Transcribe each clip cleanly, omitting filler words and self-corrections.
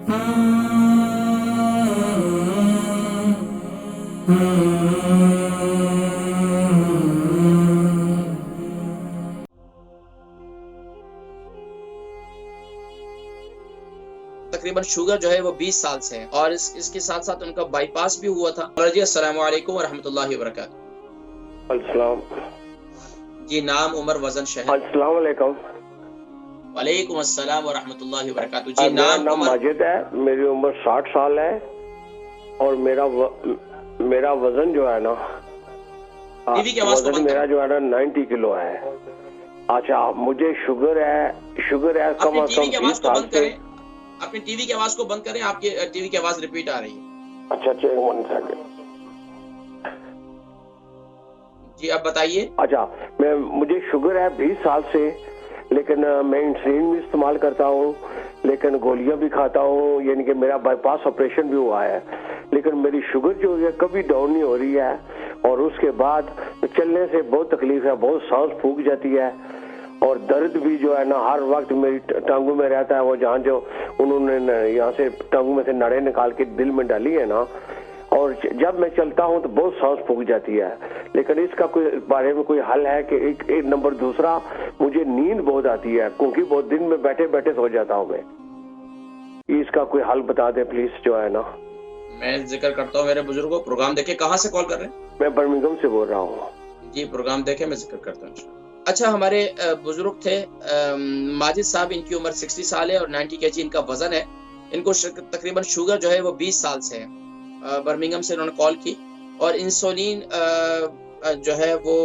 तकरीबन शुगर जो है वो 20 साल से है और इसके साथ साथ उनका बाईपास भी हुआ था। जी अस्सलाम वालेकुम वरहमतुल्लाहि वबरकातुहू। अस्सलाम। जी नाम, उम्र, वजन, शहर। अस्सलाम वालेकुम। वालेकुम अस्सलाम वरहमतुल्लाहि वबरकातुहू। जी मेरा नाम, नाम उम्र। माजिद है, मेरी उम्र 60 साल है और मेरा वजन जो है ना, टीवी की आवाज को वजन बंद मेरा करें। जो है ना 90 किलो है। अच्छा, मुझे शुगर है कम अपनी से टीवी कम की 20 आवाज को साल बंद से। करें। अपनी टीवी की आवाज को बंद करें, आपकी टीवी की आवाज रिपीट आ रही है। अच्छा, 1 सेकंड। जी अब बताइए। अच्छा, मुझे शुगर है 20 साल से, लेकिन मैं इंसुलिन भी इस्तेमाल करता हूँ, लेकिन गोलियां भी खाता हूँ, यानी कि मेरा बाईपास ऑपरेशन भी हुआ है, लेकिन मेरी शुगर जो है कभी डाउन नहीं हो रही है। और उसके बाद चलने से बहुत तकलीफ है, बहुत सांस फूक जाती है और दर्द भी जो है ना हर वक्त मेरी टांगों में रहता है। वो जहाँ जो उन्होंने यहाँ से टांगों में से नाड़ें निकाल के दिल में डाली है ना, और जब मैं चलता हूँ तो बहुत सांस फूक जाती है। लेकिन इसका कोई बारे में कोई हल है कि एक नंबर? दूसरा, मुझे नींद बहुत आती है क्योंकि बहुत दिन में बैठे बैठे सो जाता हूँ मैं। इसका कोई हल बता दे प्लीज, जो है ना। मैं जिक्र करता हूँ मेरे बुजुर्गों। प्रोग्राम देखे, कहाँ से कॉल कर रहे हैं? मैं बर्मिंघम से बोल रहा हूँ। जी प्रोग्राम देखे, मैं जिक्र करता हूँ। अच्छा, हमारे बुजुर्ग थे माजिद साहब, इनकी उम्र 60 साल है और 90 केजी इनका वजन है। इनको तकरीबन शुगर जो है वो 20 साल से है। बर्मिंघम से उन्होंने कॉल की और इंसुलिन जो है वो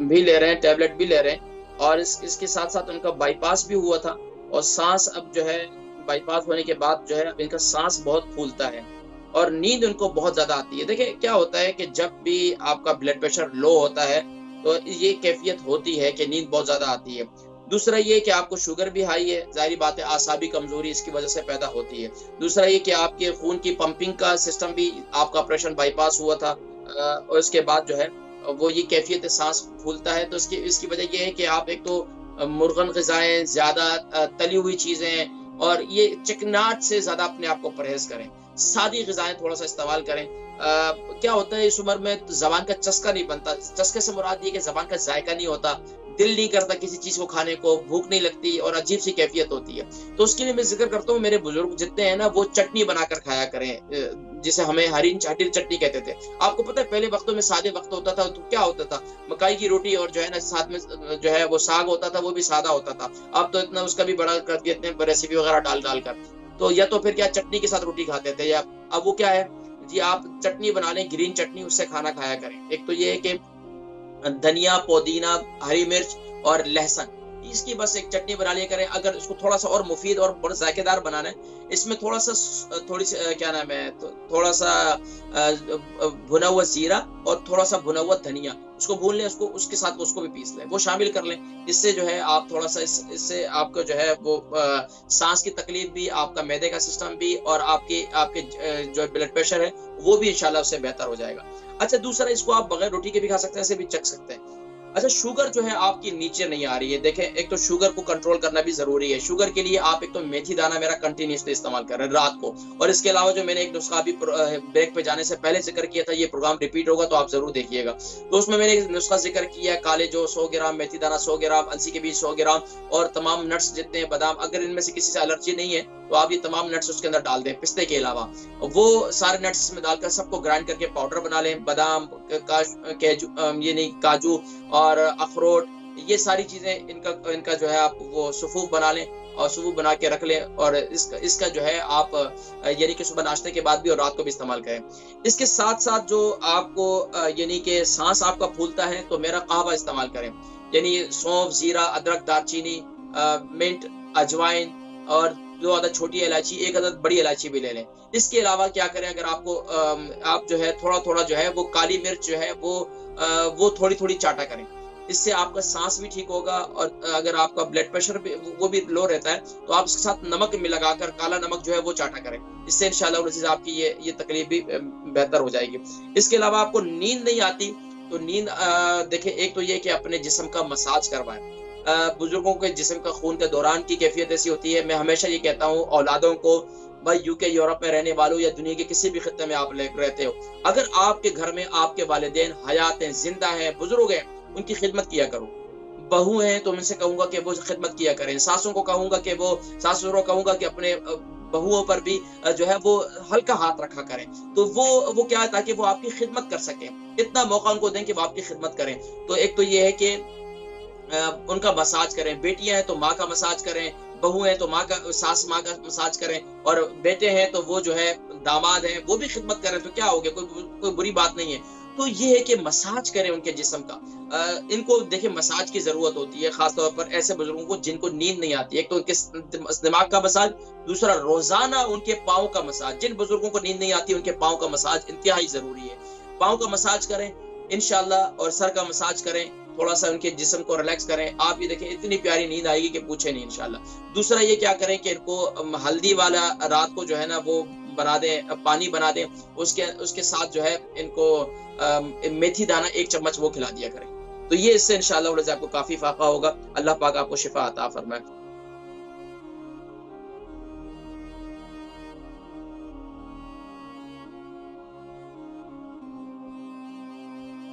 भी ले रहे हैं, टैबलेट भी ले रहे हैं और इसके साथ साथ उनका बाईपास भी हुआ था और सांस अब जो है बाईपास होने के बाद जो है अब इनका सांस बहुत फूलता है और नींद उनको बहुत ज्यादा आती है। देखिए क्या होता है कि जब भी आपका ब्लड प्रेशर लो होता है तो ये कैफियत होती है कि नींद बहुत ज्यादा आती है। दूसरा ये कि आपको शुगर भी हाई है, जाहिर बात है आसाबी कमजोरी इसकी वजह से पैदा होती है। दूसरा ये कि आपके खून की पंपिंग का सिस्टम भी, आपका ऑपरेशन बाईपास हुआ था और उसके बाद जो है वो ये कैफियत सांस फूलता है। तो इसकी वजह ये है कि आप एक तो मुर्गन ग़िज़ाएं, ज्यादा तली हुई चीजें और ये चिकनाहट से ज्यादा अपने आप को परहेज करें। सादी ग़िज़ाएं थोड़ा सा इस्तेमाल करें। क्या होता है इस उम्र में जबान का चस्का नहीं बनता। चस्के से मुराद ये कि जबान का जायका नहीं होता, दिल नहीं करता किसी चीज को खाने को, भूख नहीं लगती और अजीब सी कैफियत होती है। तो उसके लिए मैं जिक्र करता हूँ, मेरे बुजुर्ग जितने हैं ना वो चटनी बनाकर खाया करें, जिसे हमें हरी चटनी कहते थे। आपको पता है पहले वक्तों में सादे वक्त होता था तो क्या होता था, मकाई की रोटी और जो है ना साथ में जो है वो साग होता था, वो भी सादा होता था। अब तो इतना उसका भी बड़ा कर दिया इतने रेसिपी वगैरह डाल डाल कर। तो या तो फिर क्या चटनी के साथ रोटी खाते थे, या अब वो क्या है जी, आप चटनी बना लें, ग्रीन चटनी, उससे खाना खाया करें। एक तो ये है कि धनिया, पुदीना, हरी मिर्च और लहसुन, इसकी बस एक चटनी बना लिया करें। अगर इसको थोड़ा सा और मुफीद और बड़ा जायकेदार बनाना है, इसमें थोड़ा सा थोड़ी सी क्या नाम है, थोड़ा सा भुना हुआ जीरा और थोड़ा सा भुना हुआ धनिया, उसको भून लें, उसको उसके साथ उसको भी पीस लें, वो शामिल कर लें। इससे जो है आप थोड़ा सा इससे आपको जो है वो सांस की तकलीफ भी, आपका मैदे का सिस्टम भी और आपके जो ब्लड प्रेशर है वो भी इंशाल्लाह उससे बेहतर हो जाएगा। अच्छा, दूसरा, इसको आप बगैर रोटी के भी खा सकते हैं, ऐसे भी चख सकते हैं। अच्छा, शुगर जो है आपकी नीचे नहीं आ रही है। देखें, एक तो शुगर को कंट्रोल करना भी जरूरी है। शुगर के लिए आप एक तो मेथी दाना मेरा कंटिन्यूसली इस्तेमाल कर रहे हैं रात को, और इसके अलावा जो मैंने एक नुस्खा भी ब्रेक पे जाने से पहले जिक्र किया था, ये प्रोग्राम रिपीट होगा तो आप जरूर देखिएगा। तो उसमें मैंने एक नुस्खा जिक्र किया है, काले जो 100 ग्राम, मेथी दाना 100 ग्राम, अलसी के बीज 100 ग्राम और तमाम नट्स जितने हैं, बादाम, अगर इनमें से किसी से एलर्जी नहीं है तो आप ये तमाम नट्स उसके अंदर डाल दें, पिस्ते के अलावा। वो सारे नट्स इसमें डालकर सबको ग्राइंड करके पाउडर बना लें। बादाम, काजू और अखरोट, ये सारी चीजें इनका जो है आप वो सुफूफ बना लें और सुफूफ बना के रख लें और इसका जो है आप यानी कि सुबह नाश्ते के बाद भी और रात को भी इस्तेमाल करें। इसके साथ साथ जो आपको यानी कि सांस आपका फूलता है तो मेरा कहवा इस्तेमाल करें, यानी सौंफ, जीरा, अदरक, दालचीनी, मिंट, अजवाइन और 2 अदद छोटी इलायची, 1 अदद बड़ी इलायची भी ले लें। इसके अलावा क्या करें, अगर आपको आप जो है थोड़ा थोड़ा जो है वो काली मिर्च जो है वो थोड़ी थोड़ी चाटा करें। इससे आपका सांस भी ठीक होगा और अगर आपका ब्लड प्रेशर भी वो भी लो रहता है तो आप इसके साथ नमक में लगाकर, काला नमक जो है वो चाटा करें। इससे इंशाल्लाह आपकी ये तकलीफ भी बेहतर हो जाएगी। इसके अलावा आपको नींद नहीं आती तो नींद देखिए, एक तो ये कि अपने जिस्म का मसाज करवाएं। बुजुर्गों के जिस्म का खून के दौरान की कैफियत ऐसी होती है। मैं हमेशा ये कहता हूँ औलादों को, भाई यूके यूरोप में रहने वालों या दुनिया के किसी भी खित्ते में आप रहते हो, अगर आपके घर में आपके वालिदैन हयात हैं, जिंदा हैं, बुजुर्ग हैं, उनकी खिदमत किया करो। बहू हैं तो उनसे कहूंगा कि वो खिदमत किया करें। सासों को कहूंगा कि वो सासुरों कहूंगा कि अपने बहुओं पर भी जो है वो हल्का हाथ रखा करें। तो वो क्या है, ताकि वो आपकी खिदमत कर सकें, इतना मौका उनको दें कि वो आपकी खिदमत करें। तो एक तो ये है कि उनका मसाज करें। बेटियां हैं तो माँ का मसाज करें, बहू हैं तो सास माँ का मसाज करें, और बेटे हैं तो वो जो है दामाद हैं वो भी खिदमत करें। तो क्या हो गया, कोई बुरी बात नहीं है। तो ये है कि मसाज करें उनके जिस्म का। इनको देखिए मसाज की जरूरत होती है, खासतौर पर ऐसे बुजुर्गों को जिनको नींद नहीं आती। एक तो उनके दिमाग का मसाज, दूसरा रोजाना उनके पाँव का मसाज। जिन बुजुर्गों को नींद नहीं आती उनके पाँव का मसाज इंतहाई जरूरी है। पाँव का मसाज करें इंशाल्लाह, और सर का मसाज करें, थोड़ा सा उनके जिस्म को रिलैक्स करें। आप ये देखें इतनी प्यारी नींद आएगी कि पूछे नहीं इंशाल्लाह। दूसरा ये क्या करें कि इनको हल्दी वाला रात को जो है ना वो बना दें, पानी बना दें, उसके साथ जो है इनको मेथी दाना 1 चम्मच वो खिला दिया करें। तो ये इससे इंशाल्लाह आपको काफी फायदा होगा। अल्लाह पाक आपको शिफा अता फरमाए।